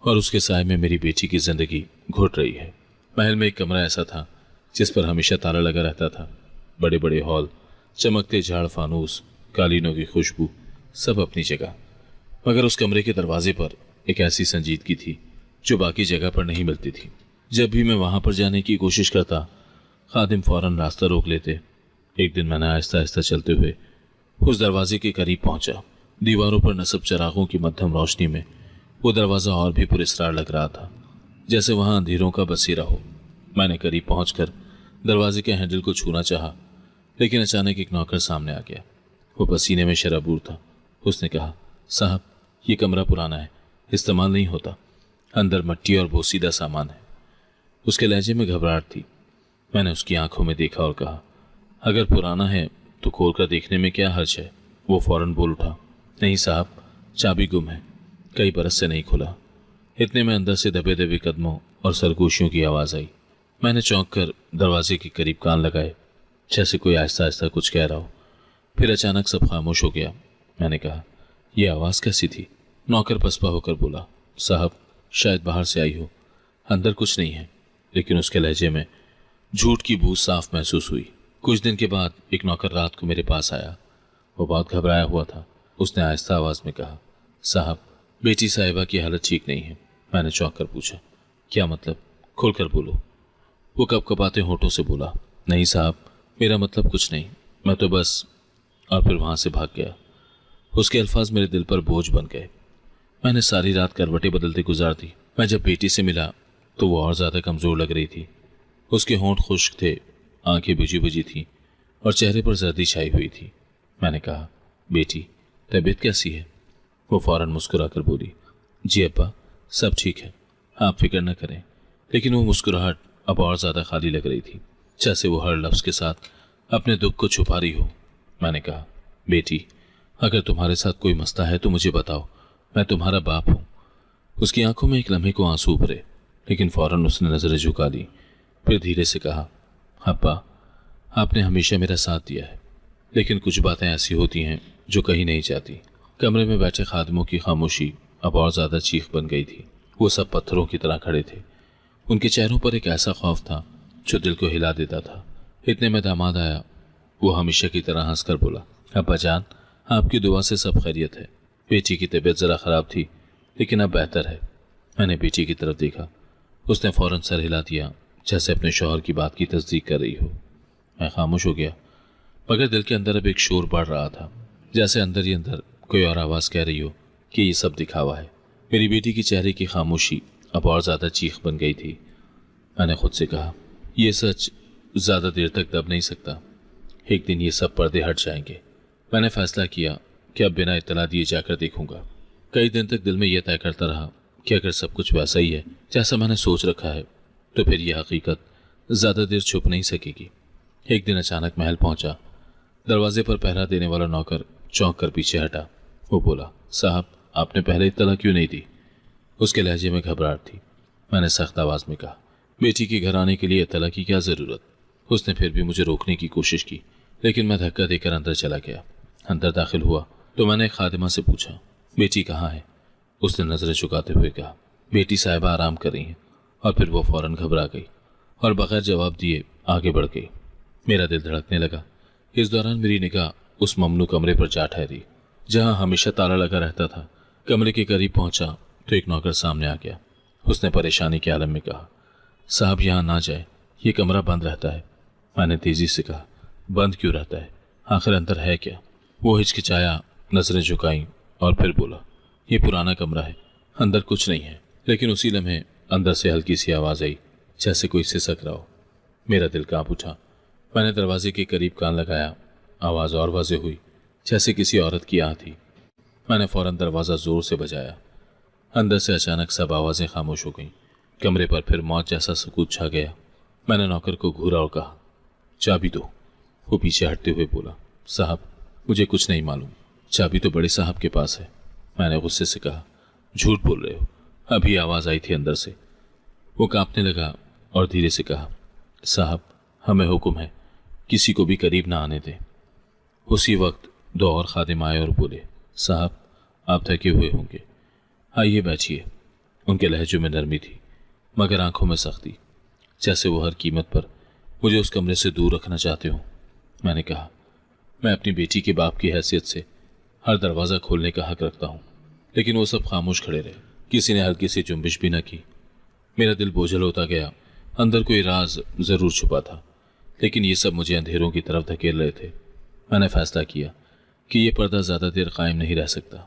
और उसके साए में मेरी बेटी की जिंदगी घुट रही है। महल में एक कमरा ऐसा था जिस पर हमेशा ताला लगा रहता था। बड़े बड़े हॉल, चमकते झाड़ फानूस, कालीनों की खुशबू, सब अपनी जगह, मगर उस कमरे के दरवाजे पर एक ऐसी संजीदगी थी जो बाकी जगह पर नहीं मिलती थी। जब भी मैं वहां पर जाने की कोशिश करता, खादिम फौरन रास्ता रोक लेते। एक दिन मैंने आहिस्ता आहिस्ता चलते हुए उस दरवाजे के करीब पहुंचा। दीवारों पर नस्ब चरागों की मध्यम रोशनी में वो दरवाज़ा और भी पुरस्कार लग रहा था, जैसे वहां अंधेरों का बसेरा हो। मैंने करीब पहुंचकर दरवाजे के हैंडल को छूना चाहा, लेकिन अचानक एक नौकर सामने आ गया। वो पसीने में शराबूर था। उसने कहा, साहब ये कमरा पुराना है, इस्तेमाल नहीं होता, अंदर मट्टी और बोसीदा सामान है। उसके लहजे में घबराहट थी। मैंने उसकी आंखों में देखा और कहा, अगर पुराना है तो खोल कर देखने में क्या हर्ज है? वो फौरन बोल उठा, नहीं साहब, चाबी गुम है, कई बरस से नहीं खुला। इतने में अंदर से दबे दबे कदमों और सरगोशियों की आवाज़ आई। मैंने चौंक कर दरवाजे के करीब कान लगाए, जैसे कोई आहिस्ता आहिस्ता कुछ कह रहा हो। फिर अचानक सब खामोश हो गया। मैंने कहा, यह आवाज़ कैसी थी? नौकर पसपा होकर बोला, साहब शायद बाहर से आई हो, अंदर कुछ नहीं है। लेकिन उसके लहजे में झूठ की बू साफ महसूस हुई। कुछ दिन के बाद एक नौकर रात को मेरे पास आया। वो बहुत घबराया हुआ था। उसने आहिस्ता आवाज़ में कहा, साहब बेटी साहिबा की हालत ठीक नहीं है। मैंने चौंक कर पूछा, क्या मतलब? खुल कर बोलो। वो कपकपाते होठों से बोला, नहीं साहब, मेरा मतलब कुछ नहीं, मैं तो बस। और फिर वहां से भाग गया। उसके अल्फाज मेरे दिल पर बोझ बन गए। मैंने सारी रात करवटें बदलते गुजार दी। मैं जब बेटी से मिला तो वो और ज़्यादा कमज़ोर लग रही थी। उसके होंठ खुश्क थे, आंखें बुझी बुझी थीं और चेहरे पर जर्दी छाई हुई थी। मैंने कहा, बेटी तबीयत कैसी है? वो फौरन मुस्कुरा कर बोली, जी अब्बा सब ठीक है, आप फिक्र न करें। लेकिन वो मुस्कुराहट अब और ज़्यादा खाली लग रही थी, जैसे वो हर लफ्ज़ के साथ अपने दुख को छुपा रही हो। मैंने कहा, बेटी अगर तुम्हारे साथ कोई मसला है तो मुझे बताओ, मैं तुम्हारा बाप हूँ। उसकी आंखों में एक लम्हे को आंसू उभरे, लेकिन फौरन उसने नजरें झुका ली। फिर धीरे से कहा, अब्बा आपने हमेशा मेरा साथ दिया है, लेकिन कुछ बातें ऐसी होती हैं जो कहीं नहीं जाती। कमरे में बैठे खादिमों की खामोशी अब और ज़्यादा चीख बन गई थी। वो सब पत्थरों की तरह खड़े थे। उनके चेहरों पर एक ऐसा खौफ था जो दिल को हिला देता था। इतने में दामाद आया। वो हमेशा की तरह हंसकर बोला, अब्बा जान आपकी दुआ से सब खैरियत है। बेटी की तबीयत ज़रा ख़राब थी, लेकिन अब बेहतर है। मैंने बेटी की तरफ देखा। उसने फ़ौरन सर हिला दिया, जैसे अपने शौहर की बात की तस्दीक कर रही हो। मैं खामोश हो गया, मगर दिल के अंदर अब एक शोर बढ़ रहा था, जैसे अंदर ही अंदर कोई और आवाज़ कह रही हो कि ये सब दिखावा है। मेरी बेटी की चेहरे की खामोशी अब और ज़्यादा चीख बन गई थी। मैंने खुद से कहा, यह सच ज़्यादा देर तक दब नहीं सकता। एक दिन ये सब पर्दे हट जाएंगे। मैंने फैसला किया कि अब बिना इत्तला दिए जाकर देखूंगा। कई दिन तक दिल में यह तय करता रहा कि अगर सब कुछ वैसा ही है जैसा मैंने सोच रखा है, तो फिर यह हकीकत ज़्यादा देर छुप नहीं सकेगी। एक दिन अचानक महल पहुंचा। दरवाजे पर पहरा देने वाला नौकर चौंक कर पीछे हटा। वो बोला, साहब, आपने पहले इत्तला क्यों नहीं दी? उसके लहजे में घबराहट थी। मैंने सख्त आवाज़ में कहा, बेटी के घर आने के लिए इत्तला की क्या ज़रूरत? उसने फिर भी मुझे रोकने की कोशिश की, लेकिन मैं धक्का देकर अंदर चला गया। अंदर दाखिल हुआ तो मैंने एक खादिमा से पूछा, बेटी कहाँ है? उसने नज़रें झुकाते हुए कहा, बेटी साहिबा आराम कर रही हैं। और फिर वो फ़ौरन घबरा गई और बगैर जवाब दिए आगे बढ़ गई। मेरा दिल धड़कने लगा। इस दौरान मेरी निगाह उस ममनू कमरे पर जा ठहरी, जहां हमेशा ताला लगा रहता था। कमरे के करीब पहुंचा तो एक नौकर सामने आ गया। उसने परेशानी के आलम में कहा, साहब यहाँ ना जाए, ये कमरा बंद रहता है। मैंने तेजी से कहा, बंद क्यों रहता है? आखिर अंदर है क्या? वो हिचकिचाया, नजरें झुकाई और फिर बोला, ये पुराना कमरा है, अंदर कुछ नहीं है। लेकिन उसी लम्हे अंदर से हल्की सी आवाज़ आई, जैसे कोई सिसक रहा हो। मेरा दिल कांप उठा। मैंने दरवाजे के करीब कान लगाया। आवाज़ और वाज़ेह हुई, जैसे किसी औरत की आह थी। मैंने फ़ौरन दरवाज़ा ज़ोर से बजाया। अंदर से अचानक सब आवाज़ें खामोश हो गईं। कमरे पर फिर मौत जैसा सुकूत छा गया। मैंने नौकर को घूरा और कहा, चाबी दो। वो पीछे हटते हुए बोला, साहब, मुझे कुछ नहीं मालूम, चाबी तो बड़े साहब के पास है। मैंने गुस्से से कहा, झूठ बोल रहे हो, अभी आवाज़ आई थी अंदर से। वो कांपने लगा और धीरे से कहा, साहब, हमें हुक्म है, किसी को भी करीब ना आने दें। उसी वक्त दो और खादिम आए और बोले, साहब, आप थके हुए होंगे, आइए बैठिए। उनके लहजों में नरमी थी, मगर आंखों में सख्ती, जैसे वो हर कीमत पर मुझे उस कमरे से दूर रखना चाहते हो। मैंने कहा, मैं अपनी बेटी के बाप की हैसियत से हर दरवाज़ा खोलने का हक रखता हूँ। लेकिन वो सब खामोश खड़े रहे। किसी ने हल्की सी जुम्बिश भी न की। मेरा दिल बोझल होता गया। अंदर कोई राज ज़रूर छुपा था, लेकिन ये सब मुझे अंधेरों की तरफ धकेल रहे थे। मैंने फैसला किया कि यह पर्दा ज़्यादा देर कायम नहीं रह सकता।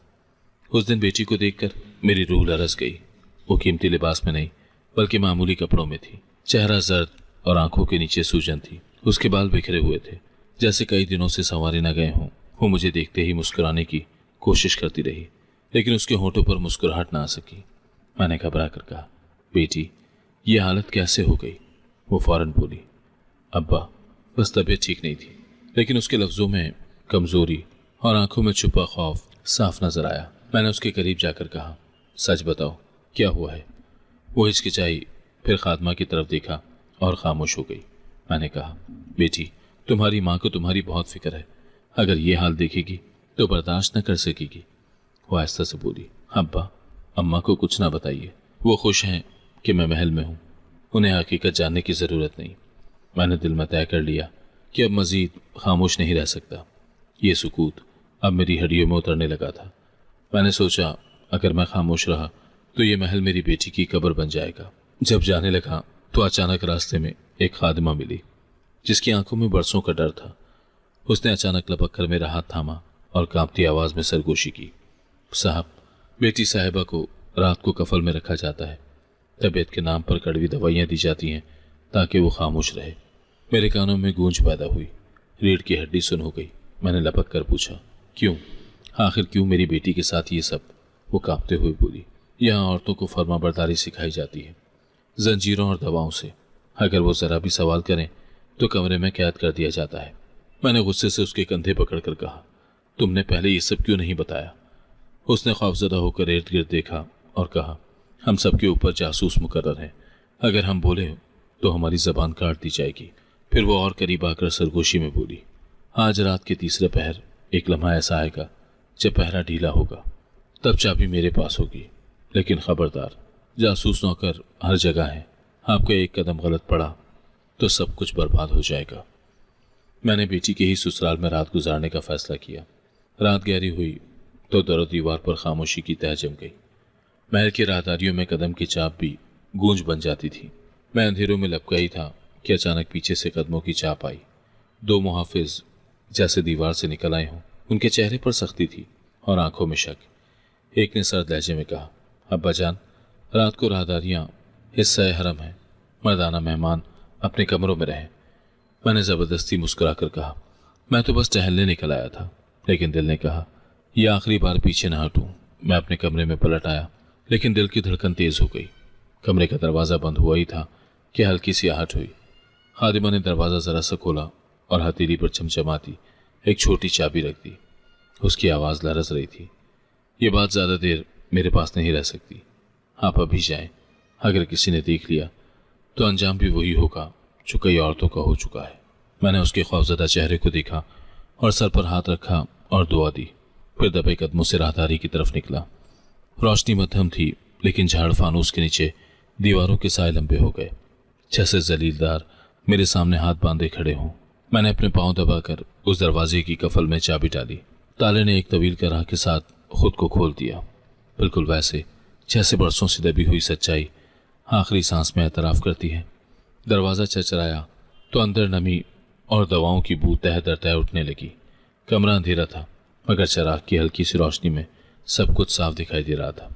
उस दिन बेटी को देखकर मेरी रूह लरस गई। वो कीमती लिबास में नहीं, बल्कि मामूली कपड़ों में थी। चेहरा जर्द और आंखों के नीचे सूजन थी। उसके बाल बिखरे हुए थे, जैसे कई दिनों से संवारे न गए हों। वो मुझे देखते ही मुस्कुराने की कोशिश करती रही, लेकिन उसके होठों पर मुस्कुराहट ना आ सकी। मैंने घबरा कर कहा, बेटी, ये हालत कैसे हो गई? वो फौरन बोली, अब्बा, बस तबीयत ठीक नहीं थी। लेकिन उसके लफ्ज़ों में कमज़ोरी और आंखों में छुपा खौफ साफ नजर आया। मैंने उसके करीब जाकर कहा, सच बताओ, क्या हुआ है? वो हिचकिचाई, फिर खादमा की तरफ देखा और खामोश हो गई। मैंने कहा, बेटी, तुम्हारी माँ को तुम्हारी बहुत फिक्र है। अगर ये हाल देखेगी तो बर्दाश्त न कर सकेगी। वो आहिस्ता से बोली, अब्बा, अम्मा को कुछ ना बताइए। वो खुश हैं कि मैं महल में हूँ, उन्हें हकीकत जानने की ज़रूरत नहीं। मैंने दिल में तय कर लिया कि अब मज़ीद खामोश नहीं रह सकता। ये सुकूत अब मेरी हड्डियों में उतरने लगा था। मैंने सोचा, अगर मैं खामोश रहा तो ये महल मेरी बेटी की कब्र बन जाएगा। जब जाने लगा तो अचानक रास्ते में एक खादिमा मिली, जिसकी आंखों में बरसों का डर था। उसने अचानक लपक कर मेरा हाथ थामा और कांपती आवाज़ में सरगोशी की, साहब, बेटी साहिबा को रात को कफल में रखा जाता है। तबीयत के नाम पर कड़वी दवाइयाँ दी जाती हैं ताकि वो खामोश रहे। मेरे कानों में गूंज पैदा हुई। रीढ़ की हड्डी सुन हो गई। मैंने लपक कर पूछा, क्यों? आखिर क्यों मेरी बेटी के साथ ये सब? वो कांपते हुए बोली, यहाँ औरतों को फर्माबरदारी सिखाई जाती है, जंजीरों और दवाओं से। अगर वो ज़रा भी सवाल करें तो कमरे में कैद कर दिया जाता है। मैंने गुस्से से उसके कंधे पकड़कर कहा, तुमने पहले ये सब क्यों नहीं बताया? उसने खौफजदा होकर इर्द गिर्द देखा और कहा, हम सबके ऊपर जासूस मुकर्रर हैं। अगर हम बोले तो हमारी ज़बान काट दी जाएगी। फिर वो और करीब आकर सरगोशी में बोली, आज रात के तीसरे पहर एक लम्हा ऐसा आएगा जब पहरा ढीला होगा, तब चाबी मेरे पास होगी। लेकिन खबरदार, जासूस नौकर हर जगह है। आपका एक कदम गलत पड़ा तो सब कुछ बर्बाद हो जाएगा। मैंने बेटी के ही ससुराल में रात गुजारने का फैसला किया। रात गहरी हुई तो दरो दीवार पर खामोशी की तह जम गई। महल की राहदारियों में कदम की चाप भी गूंज बन जाती थी। मैं अंधेरों में लपका ही था कि अचानक पीछे से कदमों की चाप आई। दो मुहाफिज जैसे दीवार से निकल आए हों। उनके चेहरे पर सख्ती थी और आंखों में शक। एक ने सर्द लहजे में कहा, अब्बा जान, रात को राहदारियां हिस्सा हरम है, मर्दाना मेहमान अपने कमरों में रहे। मैंने जबरदस्ती मुस्कुराकर कहा, मैं तो बस टहलने निकल आया था। लेकिन दिल ने कहा, यह आखिरी बार पीछे न हटूं। मैं अपने कमरे में पलट आया, लेकिन दिल की धड़कन तेज हो गई। कमरे का दरवाजा बंद हुआ ही था कि हल्की सी आहट हुई। खादिमा ने दरवाजा जरा सा खोला और हथेली पर चमचमाती एक छोटी चाबी रख दी। उसकी आवाज लरज रही थी, ये बात ज्यादा देर मेरे पास नहीं रह सकती। आप अभी जाएं। अगर किसी ने देख लिया तो अंजाम भी वही होगा जो कई औरतों का हो चुका है। मैंने उसके खौफजदा चेहरे को देखा और सर पर हाथ रखा और दुआ दी। फिर दबे कदमों से राहदारी की तरफ निकला। रोशनी मध्यम थी, लेकिन झाड़ फानूस के नीचे दीवारों के साए लंबे हो गए, जैसे जलीलदार मेरे सामने हाथ बांधे खड़े हों। मैंने अपने पांव दबाकर उस दरवाजे की कफल में चाबी डाली। ताले ने एक तवील कराह के साथ खुद को खोल दिया, बिल्कुल वैसे जैसे बरसों से दबी हुई सच्चाई आखिरी सांस में एतराफ करती है। दरवाज़ा चरचराया तो अंदर नमी और दवाओं की बू तह दर तह उठने लगी। कमरा अंधेरा था, मगर चिराग की हल्की सी रोशनी में सब कुछ साफ दिखाई दे रहा था।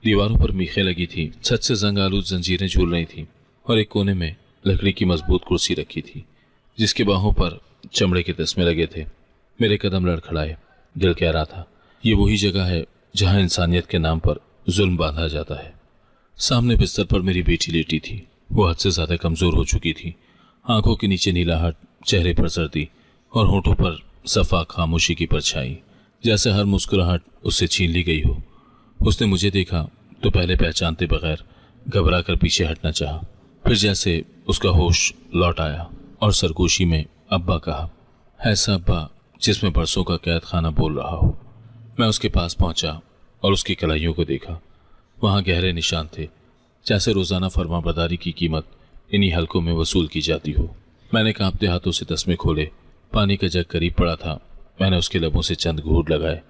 दीवारों पर मीखें लगी थी, छत से जंग आलूद जंजीरें झूल रही थीं और एक कोने में लकड़ी की मजबूत कुर्सी रखी थी, जिसके बाहों पर चमड़े के तस्मे लगे थे। मेरे कदम लड़खड़ाए। दिल कह रहा था, ये वही जगह है जहां इंसानियत के नाम पर जुल्म बांधा जाता है। सामने बिस्तर पर मेरी बेटी लेटी थी। वो हद से ज्यादा कमजोर हो चुकी थी। आंखों के नीचे नीलाहट, चेहरे पर सर्दी और होठों पर सफा खामोशी की परछाई, जैसे हर मुस्कुराहट उससे छीन ली गई हो। उसने मुझे देखा तो पहले पहचानते बगैर घबरा कर पीछे हटना चाहा। फिर जैसे उसका होश लौट आया और सरगोशी में अब्बा कहा, ऐसा अब्बा जिसमें बरसों का कैद खाना बोल रहा हो। मैं उसके पास पहुंचा और उसकी कलाइयों को देखा। वहां गहरे निशान थे, जैसे रोजाना फरमाबरदारी की कीमत इन्हीं हलकों में वसूल की जाती हो। मैंने कांपते हाथों से तस्मे खोले। पानी का जग करीब पड़ा था। मैंने उसके लबों से चंद घूंट लगाए।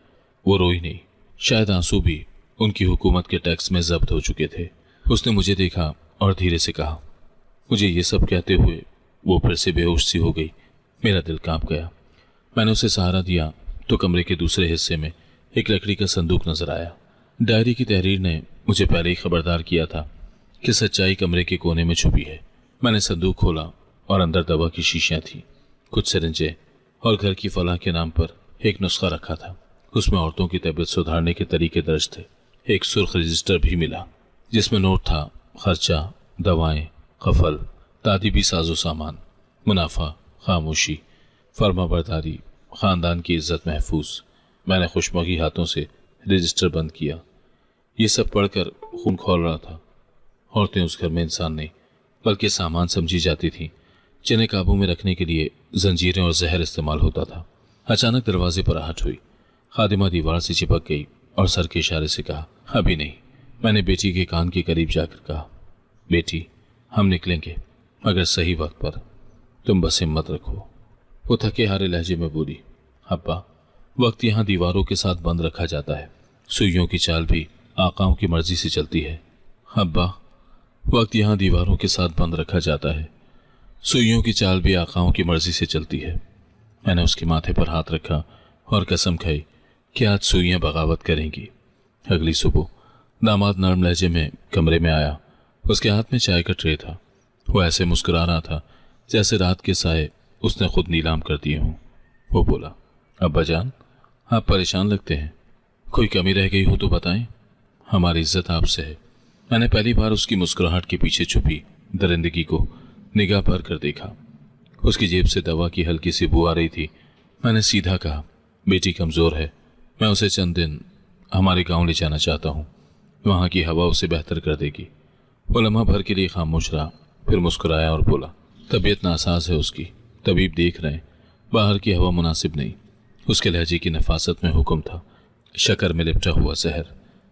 वो रोई नहीं। शायद आंसू भी उनकी हुकूमत के टैक्स में जब्त हो चुके थे। उसने मुझे देखा और धीरे से कहा। मुझे ये सब कहते हुए वो फिर से बेहोश सी हो गई। मेरा दिल कांप गया। मैंने उसे सहारा दिया तो कमरे के दूसरे हिस्से में एक लकड़ी का संदूक नजर आया। डायरी की तहरीर ने मुझे पहले ही खबरदार किया था कि सच्चाई कमरे के कोने में छुपी है। मैंने संदूक खोला और अंदर दवा की शीशियां थी, कुछ सिरिंजें और घर की फलाह के नाम पर एक नुस्खा रखा था। उसमें औरतों की तबीयत सुधारने के तरीके दर्ज थे। एक सुर्ख रजिस्टर भी मिला जिसमें नोट था, खर्चा, दवाएं, कफल, तादीबी साजो सामान, मुनाफा, खामोशी, फर्माबरदारी, खानदान की इज्जत महफूज। मैंने खुशमौगी हाथों से रजिस्टर बंद किया। ये सब पढ़कर खून खौल रहा था। औरतें उस घर में इंसान नहीं बल्कि सामान समझी जाती थीं, जिन्हें काबू में रखने के लिए जंजीरें और जहर इस्तेमाल होता था। अचानक दरवाजे पर आहट हुई। खादिमा दीवार से चिपक गई और सर के इशारे से कहा, अभी नहीं। मैंने बेटी के कान के करीब जाकर कहा, बेटी हम निकलेंगे, मगर सही वक्त पर। तुम बस हिम्मत रखो। वो थके हारे लहजे में बोली, अब्बा वक्त यहाँ दीवारों के साथ बंद रखा जाता है। सुइयों की चाल भी आकाओं की मर्जी से चलती है। अब्बा वक्त यहाँ दीवारों के साथ बंद रखा जाता है। सुइयों की चाल भी आकाओं की मर्जी से चलती है। मैंने उसके माथे पर हाथ रखा और कसम खाई कि आज सुइयां बगावत करेंगी। अगली सुबह दामाद नरम लहजे में कमरे में आया। उसके हाथ में चाय का ट्रे था। वो ऐसे मुस्कुरा रहा था जैसे रात के साए उसने खुद नीलाम कर दिए हों। वो बोला, अब्बा जान आप परेशान लगते हैं, कोई कमी रह गई हो तो बताएं, हमारी इज्जत आपसे है। मैंने पहली बार उसकी मुस्कुराहट के पीछे छुपी दरिंदगी को निगाह भर कर देखा। उसकी जेब से दवा की हल्की सी बू आ रही थी। मैंने सीधा कहा, बेटी कमज़ोर है, मैं उसे चंद दिन हमारे गांव ले जाना चाहता हूँ, वहाँ की हवा उसे बेहतर कर देगी। वो लम्हा भर के लिए खामोश रहा, फिर मुस्कुराया और बोला, तबीयत नासाज है उसकी, तबीब देख रहे हैं, बाहर की हवा मुनासिब नहीं। उसके लहजे की नफासत में हुक्म था, शक्कर में लिपटा हुआ जहर।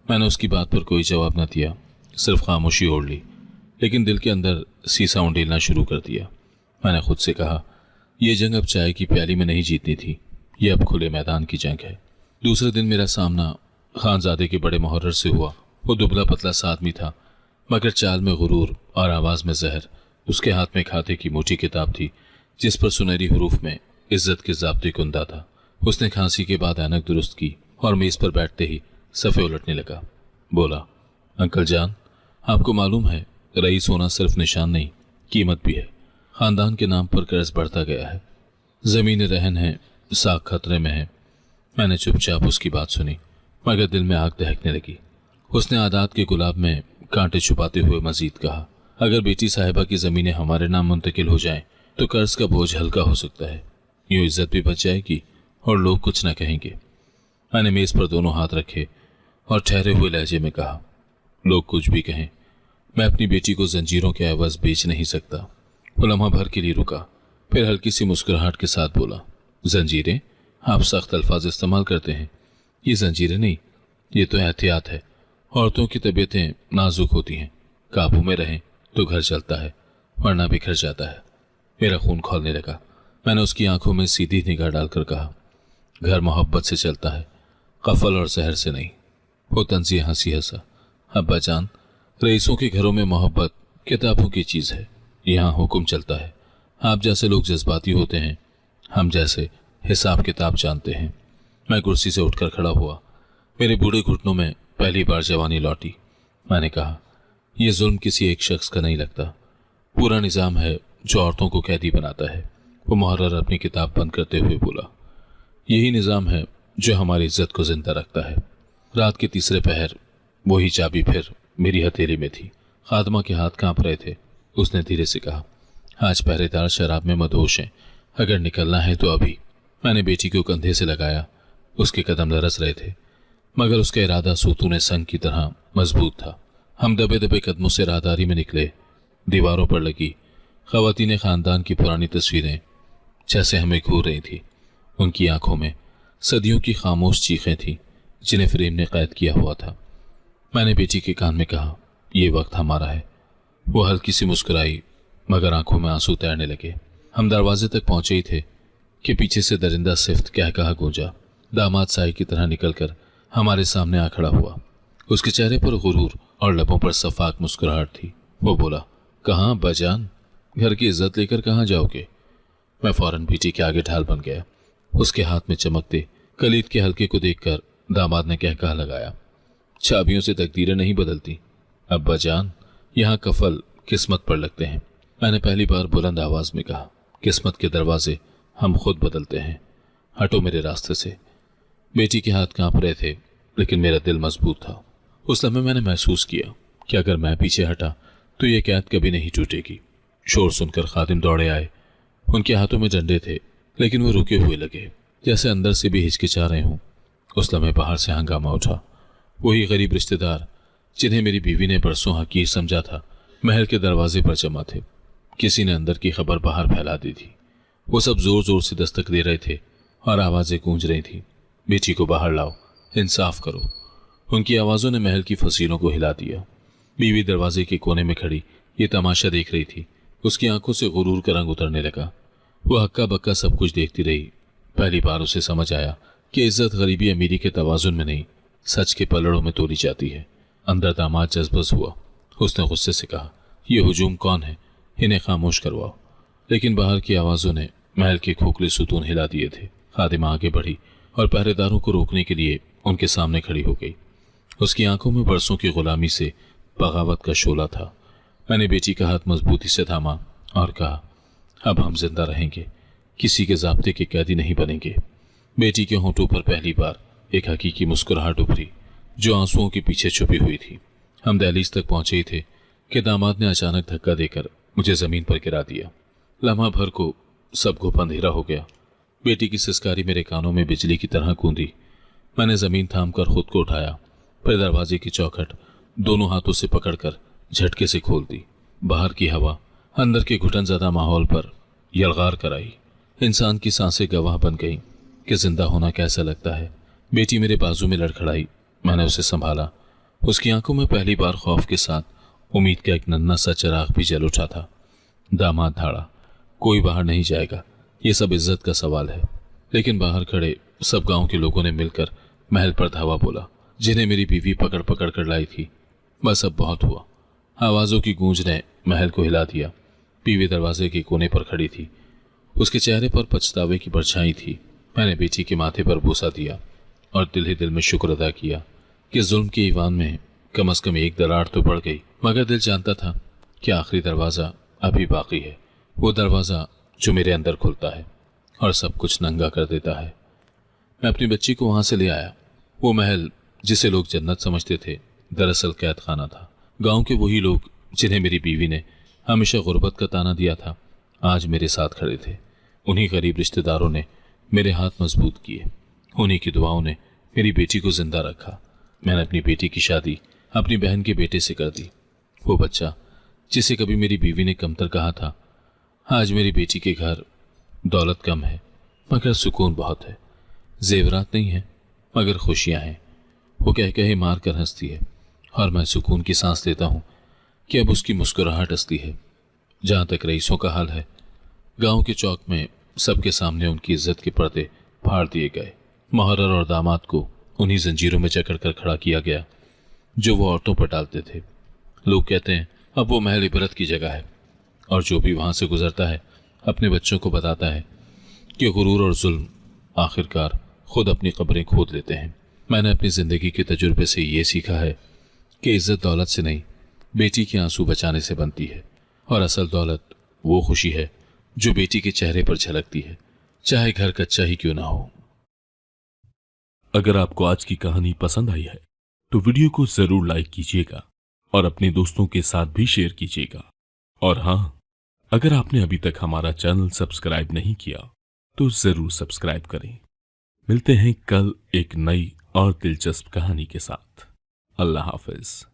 मैंने उसकी बात पर कोई जवाब न दिया, सिर्फ खामोशी ओढ़ ली, लेकिन दिल के अंदर सीसा उंडेलना शुरू कर दिया। मैंने खुद से कहा, यह जंग अब चाय की प्याली में नहीं जीतनी थी, यह अब खुले मैदान की जंग है। दूसरे दिन मेरा सामना खानजादे के बड़े मुहर्रर से हुआ। वो दुबला पतला सा आदमी था, मगर चाल में गुरूर और आवाज में जहर। उसके हाथ में खाते की मोटी किताब थी जिस पर सुनहरी हरूफ में इज्जत के ज़ाब्ते कुंदा था। उसने खांसी के बाद ऐनक दुरुस्त की और मेज पर बैठते ही सफ़े उलटने लगा। बोला, अंकल जान, आपको मालूम है रईस होना सिर्फ निशान नहीं, कीमत भी है। खानदान के नाम पर कर्ज बढ़ता गया है, जमीन रहन है, साख खतरे में है। मैंने चुपचाप उसकी बात सुनी, मगर दिल में आग दहकने लगी। उसने आदात के गुलाब में कांटे छुपाते हुए मजीद कहा, अगर बेटी साहिबा की ज़मीनें हमारे नाम मुंतकिल हो जाएं तो कर्ज का बोझ हल्का हो सकता है, यूँ इज्जत भी बच जाएगी और लोग कुछ न कहेंगे। मैंने मेज़ पर दोनों हाथ रखे और ठहरे हुए लहजे में कहा, लोग कुछ भी कहें, मैं अपनी बेटी को जंजीरों के एवज बेच नहीं सकता। वो लम्हा भर के लिए रुका, फिर हल्की सी मुस्कुराहट के साथ बोला, जंजीरें? आप सख्त अल्फाज इस्तेमाल करते हैं। ये जंजीरें नहीं, ये तो एहतियात है। औरतों की तबीयतें नाजुक होती हैं, काबू में रहें तो घर चलता है, वरना बिखर जाता है। मेरा खून खौलने लगा। मैंने उसकी आंखों में सीधी निगाह डालकर कहा, घर मोहब्बत से चलता है, कफल और जहर से नहीं। वो तंजी हंसी हंसा। अब्बा जान, रईसों के घरों में मोहब्बत किताबों की चीज़ है, यहाँ हुक्म चलता है। आप जैसे लोग जज्बाती होते हैं, हम जैसे हिसाब किताब जानते हैं। मैं कुर्सी से उठकर खड़ा हुआ। मेरे बूढ़े घुटनों में पहली बार जवानी लौटी। मैंने कहा, यह जुल्म किसी एक शख्स का नहीं लगता, पूरा निज़ाम है जो औरतों को कैदी बनाता है। वो मुहर्रर अपनी किताब बंद करते हुए बोला, यही निज़ाम है जो हमारी इज्जत को जिंदा रखता है। रात के तीसरे पहर वही चाबी फिर मेरी हथेली में थी। खादमा के हाथ कांप रहे थे। उसने धीरे से कहा, आज पहरेदार शराब में मदहोश हैं, अगर निकलना है तो अभी। मैंने बेटी को कंधे से लगाया। उसके कदम लरस रहे थे, मगर उसका इरादा सूतून संग की तरह मजबूत था। हम दबे दबे कदमों से राहदारी में निकले। दीवारों पर लगी ख़वातीन ख़ानदान की पुरानी तस्वीरें जैसे हमें घूर रही थी। उनकी आंखों में सदियों की खामोश चीखें थीं जिन्हें फ्रेम ने कैद किया हुआ था। मैंने बेटी के कान में कहा, ये वक्त हमारा है। वो हल्की सी मुस्कुराई, मगर आंखों में आंसू तैरने लगे। हम दरवाजे तक पहुंचे ही थे कि पीछे से दरिंदा सिफ्त कह कहा गूंजा। दामाद साई की तरह निकलकर हमारे सामने आ खड़ा हुआ। उसके चेहरे पर गुरूर और लबों पर सफाक मुस्कुराहट थी। वो बोला, कहाँ अब्बा जान, घर की इज्जत लेकर कहाँ जाओगे? मैं फौरन बेटी के आगे ढाल बन गया। उसके हाथ में चमकते कलीद के हल्के को देखकर दामाद ने कह कहा लगाया, चाबियों से तकदीरें नहीं बदलती अब्बा जान, यहाँ कफल किस्मत पर लगते हैं। मैंने पहली बार बुलंद आवाज में कहा, किस्मत के दरवाजे हम खुद बदलते हैं, हटो मेरे रास्ते से। बेटी के हाथ कांप रहे थे, लेकिन मेरा दिल मजबूत था। उस लम्हे मैंने महसूस किया कि अगर मैं पीछे हटा तो ये कैद कभी नहीं टूटेगी। शोर सुनकर खादिम दौड़े आए। उनके हाथों में डंडे थे, लेकिन वो रुके हुए लगे, जैसे अंदर से भी हिचकिचा रहे हों। उस लम्हे बाहर से हंगामा उठा। वही गरीब रिश्तेदार जिन्हें मेरी बीवी ने बरसों हकीर समझा था, महल के दरवाजे पर जमा थे। किसी ने अंदर की खबर बाहर फैला दी थी। वो सब जोर जोर से दस्तक दे रहे थे और आवाजें गूंज रही थी, बेटी को बाहर लाओ, इंसाफ करो। उनकी आवाजों ने महल की फसीलों को हिला दिया। बीवी दरवाजे के कोने में खड़ी ये तमाशा देख रही थी। उसकी आंखों से गुरूर का रंग उतरने लगा। वो हक्का बक्का सब कुछ देखती रही। पहली बार उसे समझ आया कि इज्जत गरीबी अमीरी के तवाजुन में नहीं, सच के पलड़ों में तोड़ी जाती है। अंदर दामाद जज्बस हुआ। उसने गुस्से से कहा, ये हुजूम कौन है, इन्हें खामोश करवाओ। लेकिन बाहर की आवाजों ने महल के खोखले सुतून हिला दिए थे। खादिमा आगे बढ़ी और पहरेदारों को रोकने के लिए उनके सामने खड़ी हो गई। उसकी आंखों में बरसों की गुलामी से बगावत का शोला था। मैंने बेटी का हाथ मजबूती से थामा और कहा, अब हम जिंदा रहेंगे, किसी के ज़ाब्ते के कैदी नहीं बनेंगे। बेटी के होंठों पर पहली बार एक हकीकी मुस्कुराहट उभरी जो आंसुओं के पीछे छुपी हुई थी। हम दहलीज तक पहुंचे ही थे कि दामाद ने अचानक धक्का देकर मुझे जमीन पर गिरा दिया। लम्हा भर को सब घुप अंधेरा हो गया। बेटी की सिसकारी मेरे कानों में बिजली की तरह गूंदी। मैंने जमीन थाम कर खुद को उठाया, फिर दरवाजे की चौखट दोनों हाथों से पकड़कर झटके से खोल दी। बाहर की हवा अंदर के घुटनज़दा माहौल पर यलगार कराई। इंसान की सांसें गवाह बन गईं कि जिंदा होना कैसा लगता है। बेटी मेरे बाजू में लड़खड़ाई। मैंने उसे संभाला। उसकी आंखों में पहली बार खौफ के साथ उम्मीद का एक नन्हा सा चिराग भी जल उठा था। दामाद धाड़ा, कोई बाहर नहीं जाएगा, ये सब इज्जत का सवाल है। लेकिन बाहर खड़े सब गांव के लोगों ने मिलकर महल पर धावा बोला, जिन्हें मेरी बीवी पकड़ पकड़ कर लाई थी। बस अब बहुत हुआ। आवाजों की गूंज ने महल को हिला दिया। बीवी दरवाजे के कोने पर खड़ी थी। उसके चेहरे पर पछतावे की परछाई थी। मैंने बेटी के माथे पर बूसा दिया और दिल ही दिल में शुक्र अदा किया कि जुल्म के ईवान में कम से कम एक दरार तो पड़ गई। मगर दिल जानता था कि आखिरी दरवाज़ा अभी बाकी है, वो दरवाज़ा जो मेरे अंदर खुलता है और सब कुछ नंगा कर देता है। मैं अपनी बच्ची को वहां से ले आया। वो महल जिसे लोग जन्नत समझते थे, दरअसल कैद खाना था। गांव के वही लोग जिन्हें मेरी बीवी ने हमेशा गुर्बत का ताना दिया था, आज मेरे साथ खड़े थे। उन्हीं गरीब रिश्तेदारों ने मेरे हाथ मजबूत किए। उन्हीं की दुआओं ने मेरी बेटी को जिंदा रखा। मैंने अपनी बेटी की शादी अपनी बहन के बेटे से कर दी। वो बच्चा जिसे कभी मेरी बीवी ने कमतर कहा था, आज मेरी बेटी के घर दौलत कम है मगर सुकून बहुत है। जेवरात नहीं है मगर खुशियां हैं। वो कह कहे मार कर हंसती है और मैं सुकून की सांस लेता हूं कि अब उसकी मुस्कुराहट हंसती है। जहां तक रईसों का हाल है, गांव के चौक में सबके सामने उनकी इज्जत के पर्दे फाड़ दिए गए। मुहर्रर और दामाद को उन्हीं जंजीरों में जकड़ कर खड़ा किया गया जो वो औरतों पर डालते थे। लोग कहते हैं अब वो महल इबरत की जगह है और जो भी वहां से गुजरता है अपने बच्चों को बताता है कि गुरूर और जुल्म आखिरकार खुद अपनी कब्रें खोद लेते हैं। मैंने अपनी जिंदगी के तजुर्बे से ये सीखा है कि इज्जत दौलत से नहीं, बेटी के आंसू बचाने से बनती है। और असल दौलत वो खुशी है जो बेटी के चेहरे पर झलकती है, चाहे घर कच्चा ही क्यों ना हो। अगर आपको आज की कहानी पसंद आई है तो वीडियो को जरूर लाइक कीजिएगा और अपने दोस्तों के साथ भी शेयर कीजिएगा। और हाँ, अगर आपने अभी तक हमारा चैनल सब्सक्राइब नहीं किया तो जरूर सब्सक्राइब करें। मिलते हैं कल एक नई और दिलचस्प कहानी के साथ। अल्लाह हाफिज।